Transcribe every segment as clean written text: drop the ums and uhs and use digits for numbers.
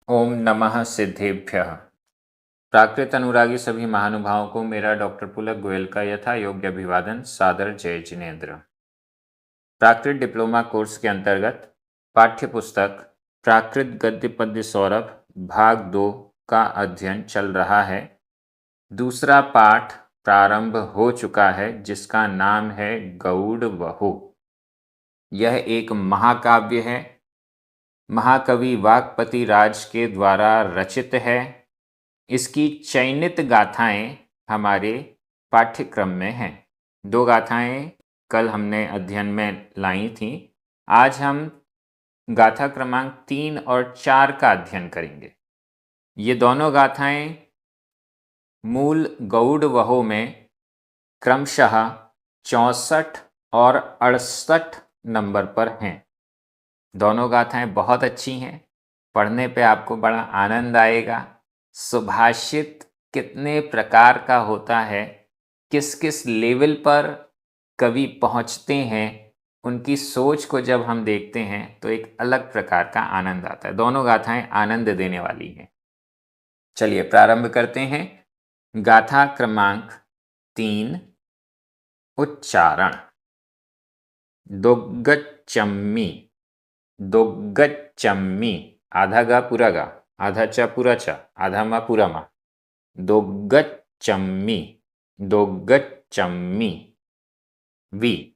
ओम नमः सिद्धेभ्यः। प्राकृत अनुरागी सभी महानुभावों को मेरा डॉक्टर पुलक गोयल का यथा योग्य अभिवादन, सादर जय जिनेन्द्र। प्राकृत डिप्लोमा कोर्स के अंतर्गत पाठ्य पुस्तक प्राकृत गद्य पद्य सौरभ भाग 2 का अध्ययन चल रहा है। दूसरा पाठ प्रारंभ हो चुका है जिसका नाम है गौड़ वहु। यह एक महाकाव्य है, महाकवि वाक्पति राज के द्वारा रचित है। इसकी चयनित गाथाएं हमारे पाठ्यक्रम में हैं। 2 गाथाएं कल हमने अध्ययन में लाई थीं। आज हम गाथा क्रमांक 3 और 4 का अध्ययन करेंगे। ये दोनों गाथाएं मूल गौड़ वहु में क्रमशः 64 और 68 नंबर पर हैं। दोनों गाथाएं बहुत अच्छी हैं, पढ़ने पे आपको बड़ा आनंद आएगा। सुभाषित कितने प्रकार का होता है, किस किस लेवल पर कवि पहुंचते हैं, उनकी सोच को जब हम देखते हैं तो एक अलग प्रकार का आनंद आता है। दोनों गाथाएं आनंद देने वाली हैं। चलिए प्रारंभ करते हैं। गाथा क्रमांक 3, उच्चारण। दोग्गच्चम्मी, दोग्गच्चम्मी, आधा गा पूरा गा, आधा चा पूरा चा, आधा मा पूरा मा। दोग्गच्चम्मी, दोग्गच्चम्मी। वी,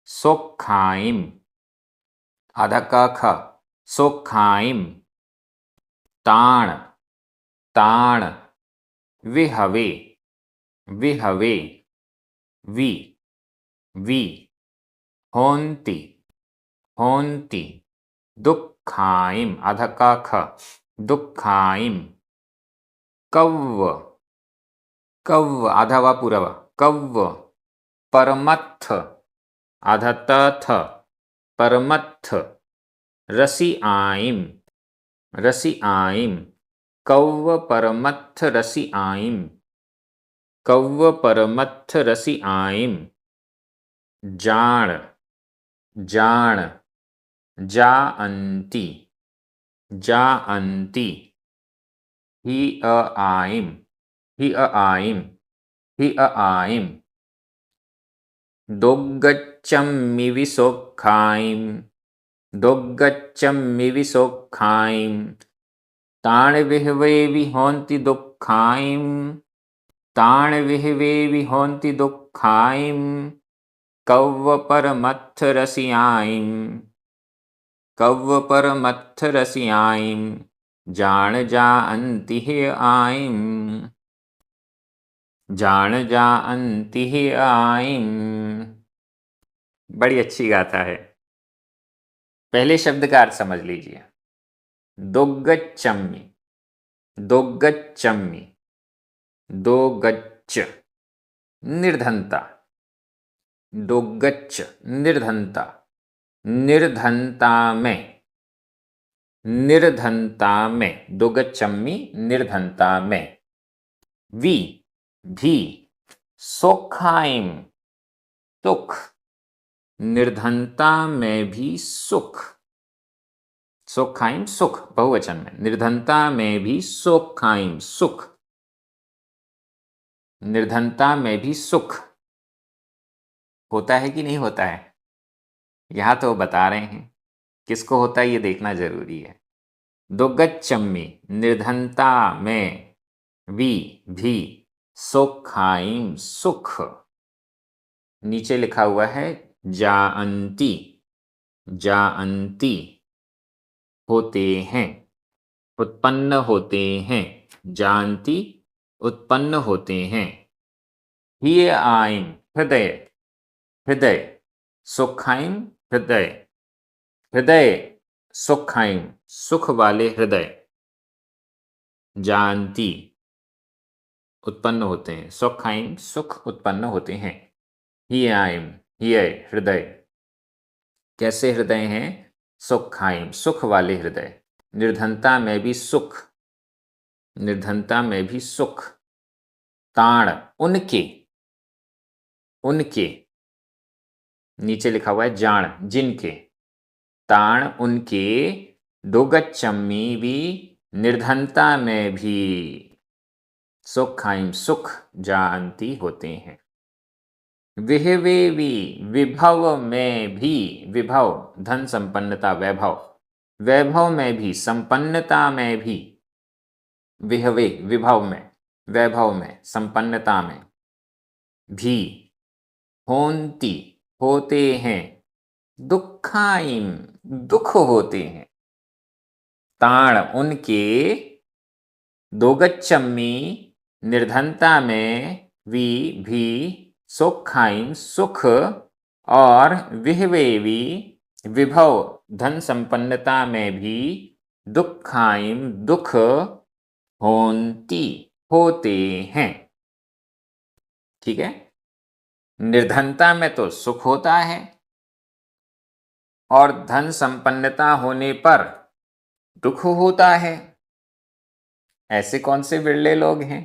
सोक्खाइम, आधा का ख, सोक्खाइम। ताण, ताण। विहवे, विहवे। We, we. होन्ति, होन्ति। दुःखाइम, आधा का ख, दुःखाइम। कव्व, कव्व, आधा वा पूरा वा, कव्व। परमत्थ, आधा त थ, परमत्थ। रसिआइम, रसिआइम। कव्व परमत्थ रसिआइम, कव्व परमत्थ रसिआइम। जाण, जाण। जाअन्ति, जाअन्ति। हिअआइम, हिअआइम, हिअआइम। दोग्गच्चम्मिविसोक्खाइम, दोग्गच्चम्मिविसोक्खाइम। ताणविहवे विहोन्ति दुःखाइम, ताणविहवे विहोन्ति दुःखाइम। कव्व परमत्थ रसिआइम, कव्व परमत्थ रसिआइम। जाण जाअन्ति हिअआइम, जाण जाअन्ति हिअआइम। बड़ी अच्छी गाथा है। पहले शब्द का अर्थ समझ लीजिए। दोग्गच्चम्मी, दोग्गच्चम्मी। दोगच्च, निर्धनता। दोगच्च, निर्धनता। निर्धनता में, निर्धनता में। दोगच्चम्मी, निर्धनता में। वी, भी। सोक्खाइम, सुख। निर्धनता में भी सुख। सोक्खाइम, सुख, बहुवचन में। निर्धनता में भी सोक्खाइम, सुख। निर्धनता में भी सुख होता है कि नहीं होता है? यहां तो बता रहे हैं किसको होता है, ये देखना जरूरी है। दोगच्चम्मी, निर्धनता में। वी, भी। सोक्खाइम, सुख। नीचे लिखा हुआ है जाअन्ति, जाअन्ति। होते हैं, उत्पन्न होते हैं। जानती, उत्पन्न होते हैं। हिअआइम, हृदय, हृदय। सोक्खाइम, हृदय, हृदय। सोक्खाइम, सुख वाले हृदय। जानती, उत्पन्न होते हैं। सोक्खाइम, सुख उत्पन्न होते हैं। हिअआइम, हिय, हृदय। कैसे हृदय हैं? सोक्खाइम, सुख वाले हृदय। निर्धनता में भी सुख, निर्धनता में भी सुख। ताण, उनके, उनके। नीचे लिखा हुआ है जाण, जिनके। ताण, उनके। दोगच्छम्मि भी निर्धनता में भी, सुखाइम सुख जानती होते हैं। विहवे भी विभव में भी, विभव धन संपन्नता वैभव, वैभव में भी संपन्नता में भी, विहवे विभव में, वैभव में, संपन्नता में भी, होंती होते हैं, दुखाइम दुख होते हैं, ताण उनके, दोगच्छम्मि निर्धनता में, वी भी, सुखाइम सुख, और विहवेवी विभव धन संपन्नता में भी, दुखाइम दुख, होंती होते हैं। ठीक है, निर्धनता में तो सुख होता है और धन संपन्नता होने पर दुख होता है। ऐसे कौन से बिरले लोग हैं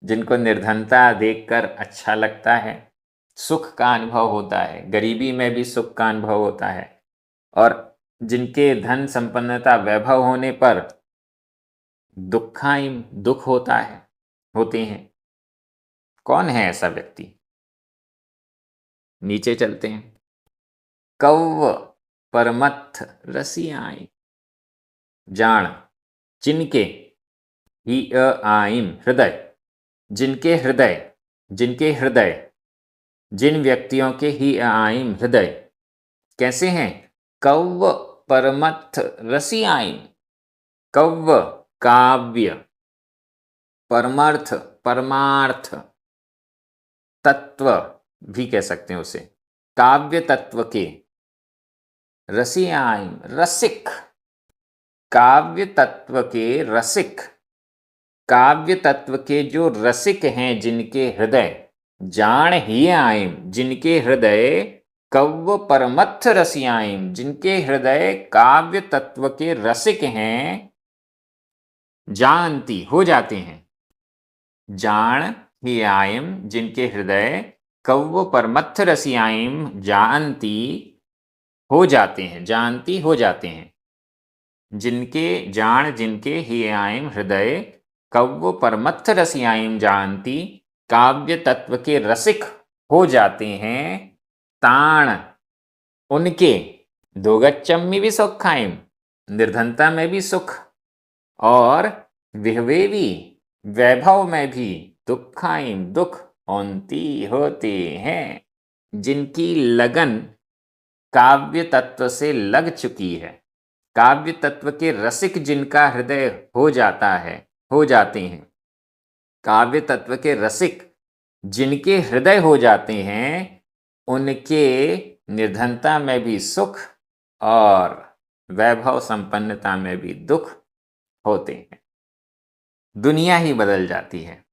जिनको निर्धनता देखकर अच्छा लगता है, सुख का अनुभव होता है, गरीबी में भी सुख का अनुभव होता है, और जिनके धन संपन्नता वैभव होने पर दुखाइम दुख होता है, होते हैं। कौन है ऐसा व्यक्ति? नीचे चलते हैं। कव्व परमत्थ रसियाई, जान जिनके, ही आइम हृदय, जिनके हृदय, जिनके हृदय, जिन व्यक्तियों के ही आइम हृदय कैसे हैं? कव्व परमत्थ रसियाइम, कव्व काव्य, परमार्थ परमार्थ, तत्व भी कह सकते हैं उसे, काव्य तत्व के, रसियाइम रसिक, काव्य तत्व के रसिक, काव्य तत्व के जो रसिक हैं, जिनके हृदय, जान ही आइम जिनके हृदय, कव्व परमत्थ रसियाइम जिनके हृदय काव्य तत्व के रसिक हैं, जानती हो जाते हैं, जान ही आइम जिनके हृदय कव्व परमत्थ रसियाइम जानती हो जाते हैं, जानती हो जाते हैं, जिनके जान जिनके ही आइम हृदय कव्व परमत्थ रसियाइम जानती, काव्य तत्व के रसिक हो जाते हैं, ताण उनके, दोगच्छम्मि भी सुखाइम निर्धनता में भी सुख, और विहवेवी वैभव में भी, दुखाइम दुख होंती होते हैं, जिनकी लगन काव्य तत्व से लग चुकी है, काव्य तत्व के रसिक जिनका हृदय हो जाता है, हो जाते हैं, काव्य तत्व के रसिक जिनके हृदय हो जाते हैं, उनके निर्धनता में भी सुख और वैभव संपन्नता में भी दुख होते हैं। दुनिया ही बदल जाती है।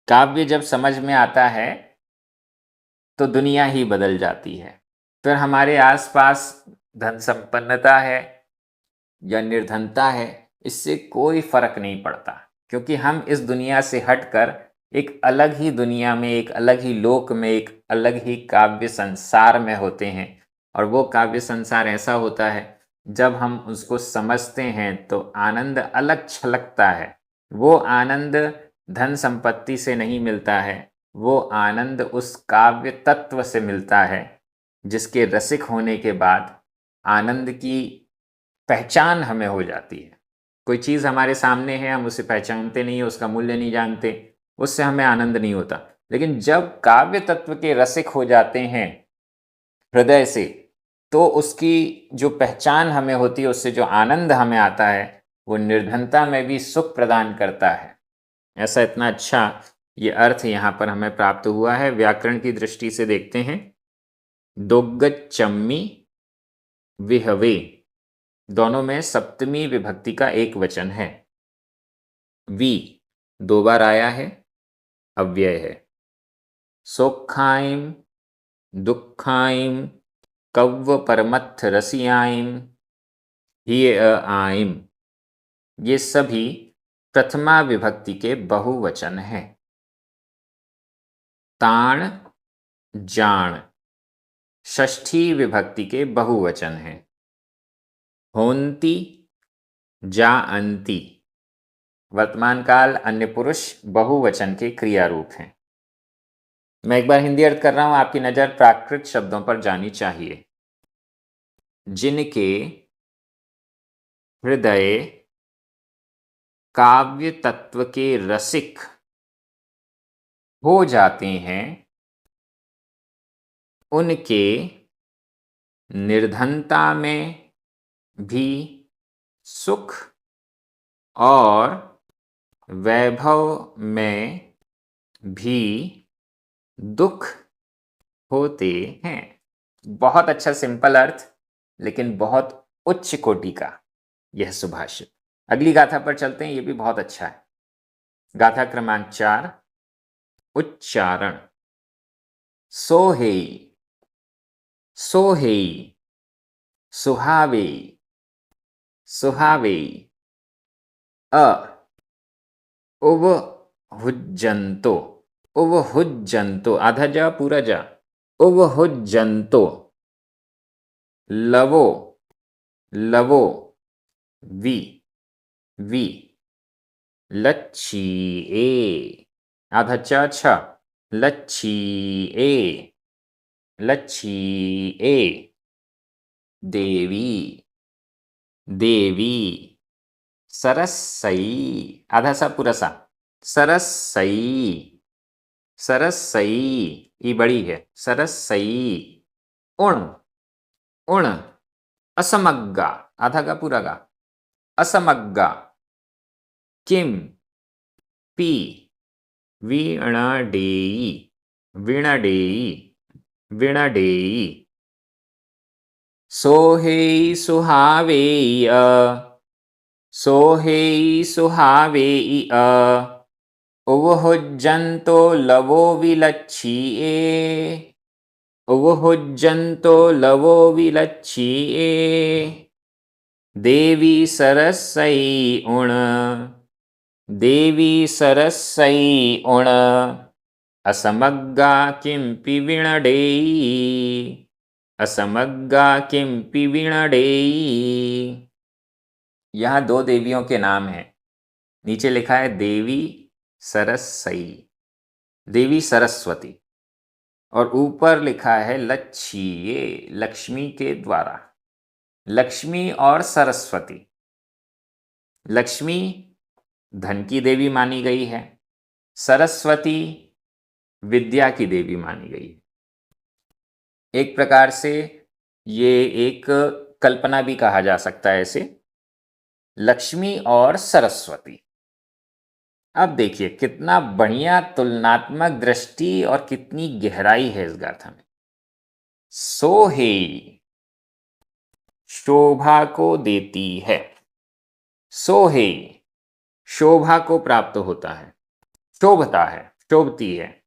काव्य जब समझ में आता है तो दुनिया ही बदल जाती है। फिर हमारे आसपास धन संपन्नता है या निर्धनता है, इससे कोई फर्क नहीं पड़ता, क्योंकि हम इस दुनिया से हटकर एक अलग ही दुनिया में, एक अलग ही लोक में, एक अलग ही काव्य संसार में होते हैं। और वो काव्य संसार ऐसा होता है, जब हम उसको समझते हैं तो आनंद अलग छलकता है। वो आनंद धन संपत्ति से नहीं मिलता है, वो आनंद उस काव्य तत्व से मिलता है, जिसके रसिक होने के बाद आनंद की पहचान हमें हो जाती है। कोई चीज़ हमारे सामने है, हम उसे पहचानते नहीं, उसका मूल्य नहीं जानते, उससे हमें आनंद नहीं होता। लेकिन जब काव्य तत्व के रसिक हो जाते हैं हृदय से, तो उसकी जो पहचान हमें होती है, उससे जो आनंद हमें आता है, वो निर्धनता में भी सुख प्रदान करता है। ऐसा इतना अच्छा ये अर्थ यहाँ पर हमें प्राप्त हुआ है। व्याकरण की दृष्टि से देखते हैं। दोगच्छम्मि विहवे, दोनों में सप्तमी विभक्ति का एक वचन है। वी 2 बार आया है, अव्यय है। सोखाइम, दुखाइम, कव्व परमत्थ रसियाइम, ही आइम, ये सभी प्रथमा विभक्ति के बहुवचन हैं। ताण, जान षष्ठी विभक्ति के बहुवचन हैं। होन्ति, जाअन्ति। वर्तमान काल अन्य पुरुष बहुवचन के क्रिया रूप हैं। मैं एक बार हिंदी अर्थ कर रहा हूं, आपकी नजर प्राकृत शब्दों पर जानी चाहिए। जिनके हृदय काव्य तत्व के रसिक हो जाते हैं, उनके निर्धनता में भी सुख और वैभव में भी दुख होते हैं। बहुत अच्छा सिंपल अर्थ, लेकिन बहुत उच्च कोटि का यह सुभाषित। अगली गाथा पर चलते हैं, यह भी बहुत अच्छा है। गाथा क्रमांक 4, उच्चारण। सोहेई, सोहेई, सुहावे, सुहावे। अ उवहुज्जन्तो, उवहुज्जन्तो, आधा जा पूरा जा। उवहुज्जन्तो। लवो, लवो, वि, वि। लच्छीए, आधा च छ। लच्छीए, लच्छीए। देवी, देवी। सरस्सई, आधा सा पूरा सा। सरस्सई, सरस्सई। ई बड़ी है। सरस्सई। उण, उण। असमग्गा, आधा का पूरा का। असमग्गा। किम, पी। वीणडेयी, वीणडेयी, वीणडेयी। सोहेई सुहावेई अ, सोहेई सुहावेई अ। उवहुज्जन्तो लवो विलच्छीए, उवहुज्जन्तो लवो विलच्छीए। देवी सरस्सई उण, देवी सरस्सई उण। असमग्गा किंपि वीणडेयी, असमग्गा किंपि वीणडेयी। यहाँ 2 देवियों के नाम हैं। नीचे लिखा है देवी सरस्सई, देवी सरस्वती, और ऊपर लिखा है लच्छीए, लक्ष्मी के द्वारा। लक्ष्मी और सरस्वती। लक्ष्मी धन की देवी मानी गई है, सरस्वती विद्या की देवी मानी गई है। एक प्रकार से ये एक कल्पना भी कहा जा सकता है इसे, लक्ष्मी और सरस्वती। अब देखिए कितना बढ़िया तुलनात्मक दृष्टि और कितनी गहराई है इस गाथा में। सोहेई शोभा को देती है, सोहेई शोभा को प्राप्त होता है, शोभता है, शोभती है।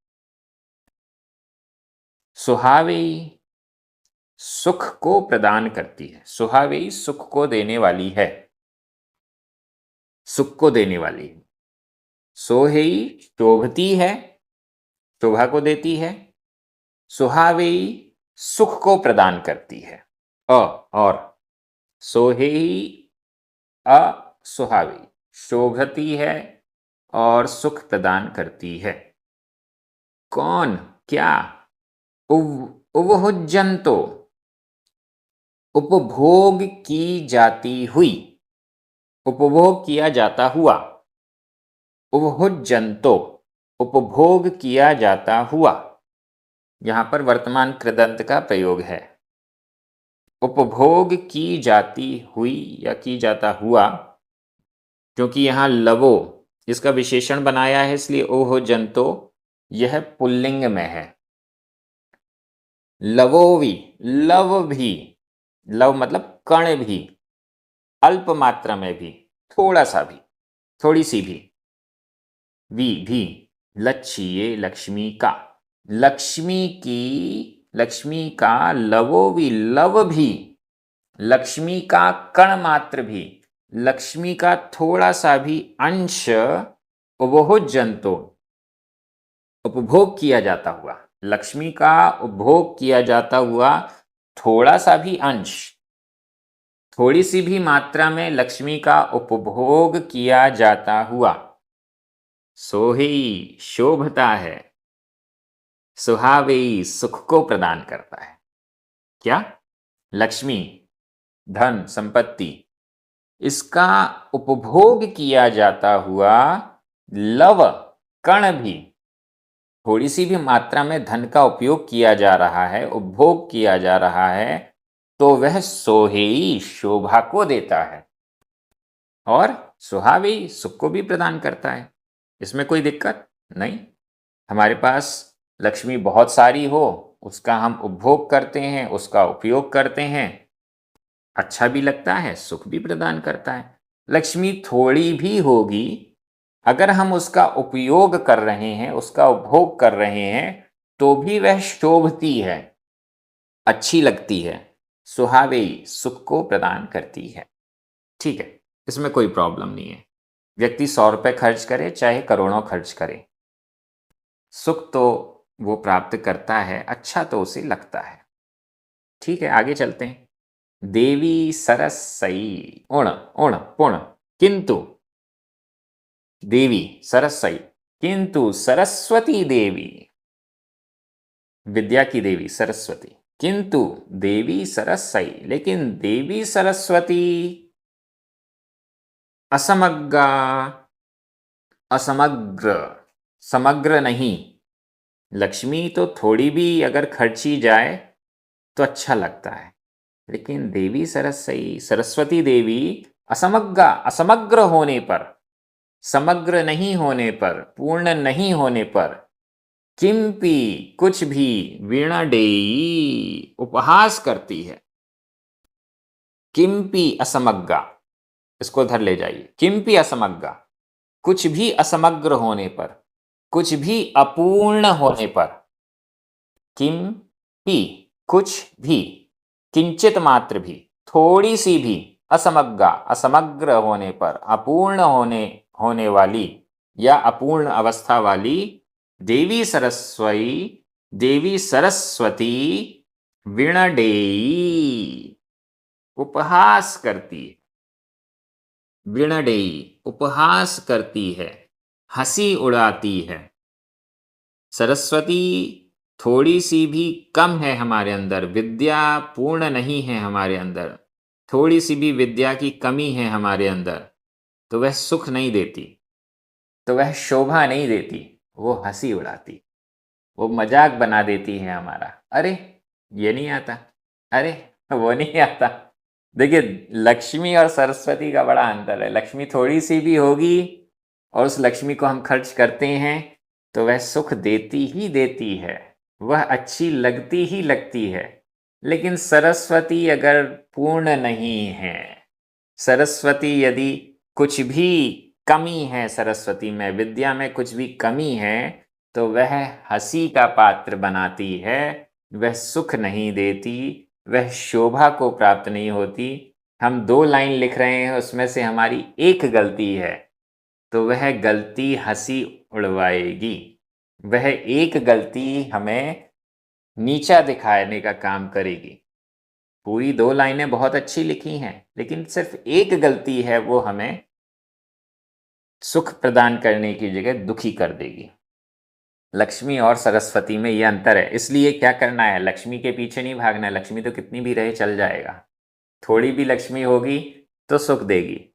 सुहावेई सुख को प्रदान करती है, सुहावेई सुख को देने वाली है, सुख को देने वाली है। सोहेई शोभती है, शोभा को देती है। सुहावेई सुख को प्रदान करती है। और सोहेई अ सुहावेई शोभती है और सुख प्रदान करती है। कौन, क्या? उवहुज्जन्तो उपभोग की जाती हुई, उपभोग किया जाता हुआ। उपभुज्यन्तो उपभोग किया जाता हुआ। यहां पर वर्तमान कृदंत का प्रयोग है। उपभोग की जाती हुई या की जाता हुआ, क्योंकि यहां लवो इसका विशेषण बनाया है, इसलिए ओहो जंतो यह पुल्लिंग में है। लवोवी, लव भी, लव मतलब कण भी, अल्प मात्रा में भी, थोड़ा सा भी, थोड़ी सी भी। भी लच्छिए लक्ष्मी का, लक्ष्मी की, लक्ष्मी का। लवो भी लव भी, लक्ष्मी का कण मात्र भी, लक्ष्मी का थोड़ा सा भी अंश। उपभोज्यन्तो उपभोग किया जाता हुआ, लक्ष्मी का उपभोग किया जाता हुआ थोड़ा सा भी अंश। थोड़ी सी भी मात्रा में लक्ष्मी का उपभोग किया जाता हुआ सोही शोभता है, सुहावेई सुख को प्रदान करता है। क्या? लक्ष्मी, धन, संपत्ति, इसका उपभोग किया जाता हुआ लव कण भी, थोड़ी सी भी मात्रा में धन का उपयोग किया जा रहा है, उपभोग किया जा रहा है, तो वह सोहेई शोभा को देता है और सुहावेई सुख को भी प्रदान करता है। इसमें कोई दिक्कत नहीं। हमारे पास लक्ष्मी बहुत सारी हो, उसका हम उपभोग करते हैं, उसका उपयोग करते हैं, अच्छा भी लगता है, सुख भी प्रदान करता है। लक्ष्मी थोड़ी भी होगी, अगर हम उसका उपयोग कर रहे हैं, उसका उपभोग कर रहे हैं, तो भी वह शोभती है, अच्छी लगती है, सुहावेई सुख को प्रदान करती है। ठीक है, इसमें कोई प्रॉब्लम नहीं है। व्यक्ति 100 रुपये खर्च करे चाहे करोड़ों खर्च करे, सुख तो वो प्राप्त करता है, अच्छा तो उसे लगता है। ठीक है, आगे चलते हैं। देवी सरसई उण उण पुण किंतु, देवी सरसई किंतु सरस्वती देवी, विद्या की देवी सरस्वती, किंतु देवी सरसई, लेकिन देवी सरस्वती असमग्गा, असमग्र, समग्र नहीं। लक्ष्मी तो थोड़ी भी अगर खर्ची जाए तो अच्छा लगता है, लेकिन देवी सरसई सरस्वती देवी असमग्गा, असमग्र होने पर, समग्र नहीं होने पर, पूर्ण नहीं होने पर, किंपि कुछ भी, वीणा डेई उपहास करती है। किंपि असमग्गा, इसको धर ले जाइए। किंपि असमग्गा, कुछ भी असमग्र होने पर, कुछ भी अपूर्ण होने पर, किंपि कुछ भी, किंचित मात्र भी, थोड़ी सी भी, असमग्गा असमग्र होने पर, अपूर्ण होने वाली या अपूर्ण अवस्था वाली देवी सरस्वती विणडेयी उपहास करती है। विणडेयी उपहास करती है, हंसी उड़ाती है। सरस्वती थोड़ी सी भी कम है हमारे अंदर, विद्या पूर्ण नहीं है हमारे अंदर, थोड़ी सी भी विद्या की कमी है हमारे अंदर, तो वह सुख नहीं देती, तो वह शोभा नहीं देती, वो हंसी उड़ाती, वो मजाक बना देती है हमारा। अरे ये नहीं आता, अरे वो नहीं आता। देखिए, लक्ष्मी और सरस्वती का बड़ा अंतर है। लक्ष्मी थोड़ी सी भी होगी और उस लक्ष्मी को हम खर्च करते हैं तो वह सुख देती ही देती है, वह अच्छी लगती ही लगती है। लेकिन सरस्वती अगर पूर्ण नहीं है, सरस्वती यदि कुछ भी कमी है, सरस्वती में विद्या में कुछ भी कमी है, तो वह हंसी का पात्र बनाती है, वह सुख नहीं देती, वह शोभा को प्राप्त नहीं होती। हम 2 लाइन लिख रहे हैं, उसमें से हमारी एक गलती है, तो वह गलती हंसी उड़वाएगी, वह एक गलती हमें नीचा दिखाने का काम करेगी। पूरी 2 लाइनें बहुत अच्छी लिखी हैं, लेकिन सिर्फ एक गलती है, वो हमें सुख प्रदान करने की जगह दुखी कर देगी। लक्ष्मी और सरस्वती में यह अंतर है। इसलिए क्या करना है, लक्ष्मी के पीछे नहीं भागना है। लक्ष्मी तो कितनी भी रहे चल जाएगा, थोड़ी भी लक्ष्मी होगी तो सुख देगी,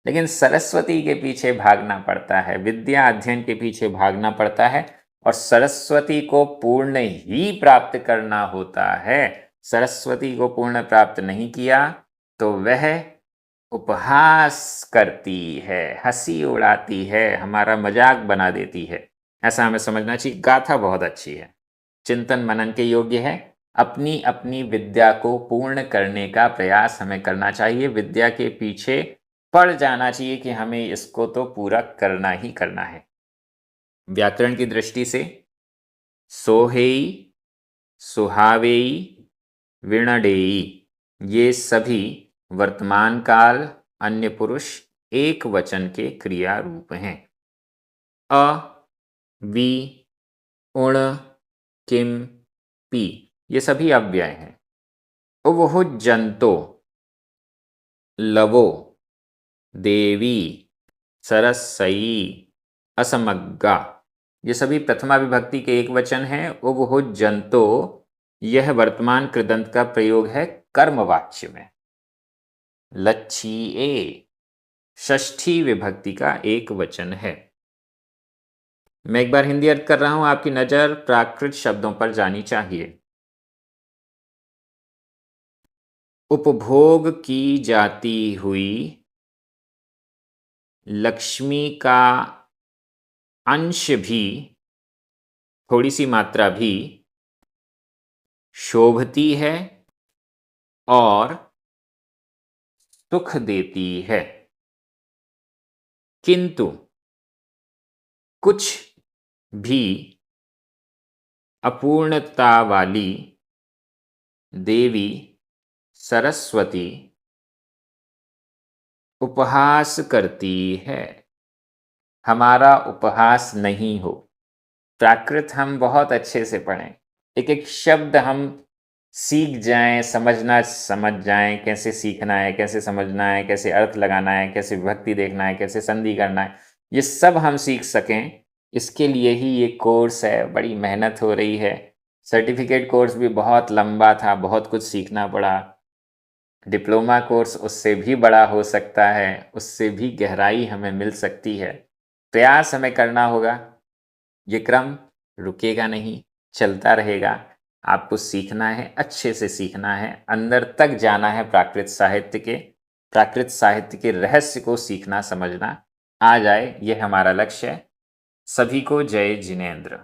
लेकिन सरस्वती के पीछे भागना पड़ता है, विद्या अध्ययन के पीछे भागना पड़ता है, और सरस्वती को पूर्ण ही प्राप्त करना होता है। सरस्वती को पूर्ण प्राप्त नहीं किया तो वह उपहास करती है, हंसी उड़ाती है, हमारा मजाक बना देती है। ऐसा हमें समझना चाहिए। गाथा बहुत अच्छी है, चिंतन मनन के योग्य है। अपनी अपनी विद्या को पूर्ण करने का प्रयास हमें करना चाहिए, विद्या के पीछे पड़ जाना चाहिए कि हमें इसको तो पूरा करना ही करना है। व्याकरण की दृष्टि से सोहेई, सुहावेई, विणडेई, ये सभी वर्तमान काल अन्य पुरुष एक वचन के क्रिया रूप हैं। अ, वि, उण, किम, पी, ये सभी अव्यय हैं। उवहुज्जन्तो, लवो, देवी, सरसई, असमग्गा, ये सभी प्रथमा विभक्ति के एक वचन हैं। उगहु जंतो, यह वर्तमान कृदंत का प्रयोग है कर्मवाच्य में। लच्छिए, षष्ठी विभक्ति का एक वचन है। मैं एक बार हिंदी अर्थ कर रहा हूं, आपकी नजर प्राकृत शब्दों पर जानी चाहिए। उपभोग की जाती हुई लक्ष्मी का अंश भी, थोड़ी सी मात्रा भी, शोभती है और सुख देती है, किंतु कुछ भी अपूर्णता वाली देवी सरस्वती उपहास करती है, हमारा उपहास नहीं हो। प्राकृत हम बहुत अच्छे से पढ़ें, एक एक शब्द हम सीख जाएं, समझ जाएं, कैसे सीखना है, कैसे समझना है, कैसे अर्थ लगाना है, कैसे विभक्ति देखना है, कैसे संधि करना है, ये सब हम सीख सकें। इसके लिए ही ये कोर्स है, बड़ी मेहनत हो रही है। सर्टिफिकेट कोर्स भी बहुत लंबा था, बहुत कुछ सीखना पड़ा। डिप्लोमा कोर्स उससे भी बड़ा हो सकता है, उससे भी गहराई हमें मिल सकती है। प्रयास हमें करना होगा, ये क्रम रुकेगा नहीं, चलता रहेगा। आपको सीखना है, अच्छे से सीखना है, अंदर तक जाना है प्राकृत साहित्य के रहस्य को सीखना समझना आ जाए, ये हमारा लक्ष्य है। सभी को जय जिनेंद्र।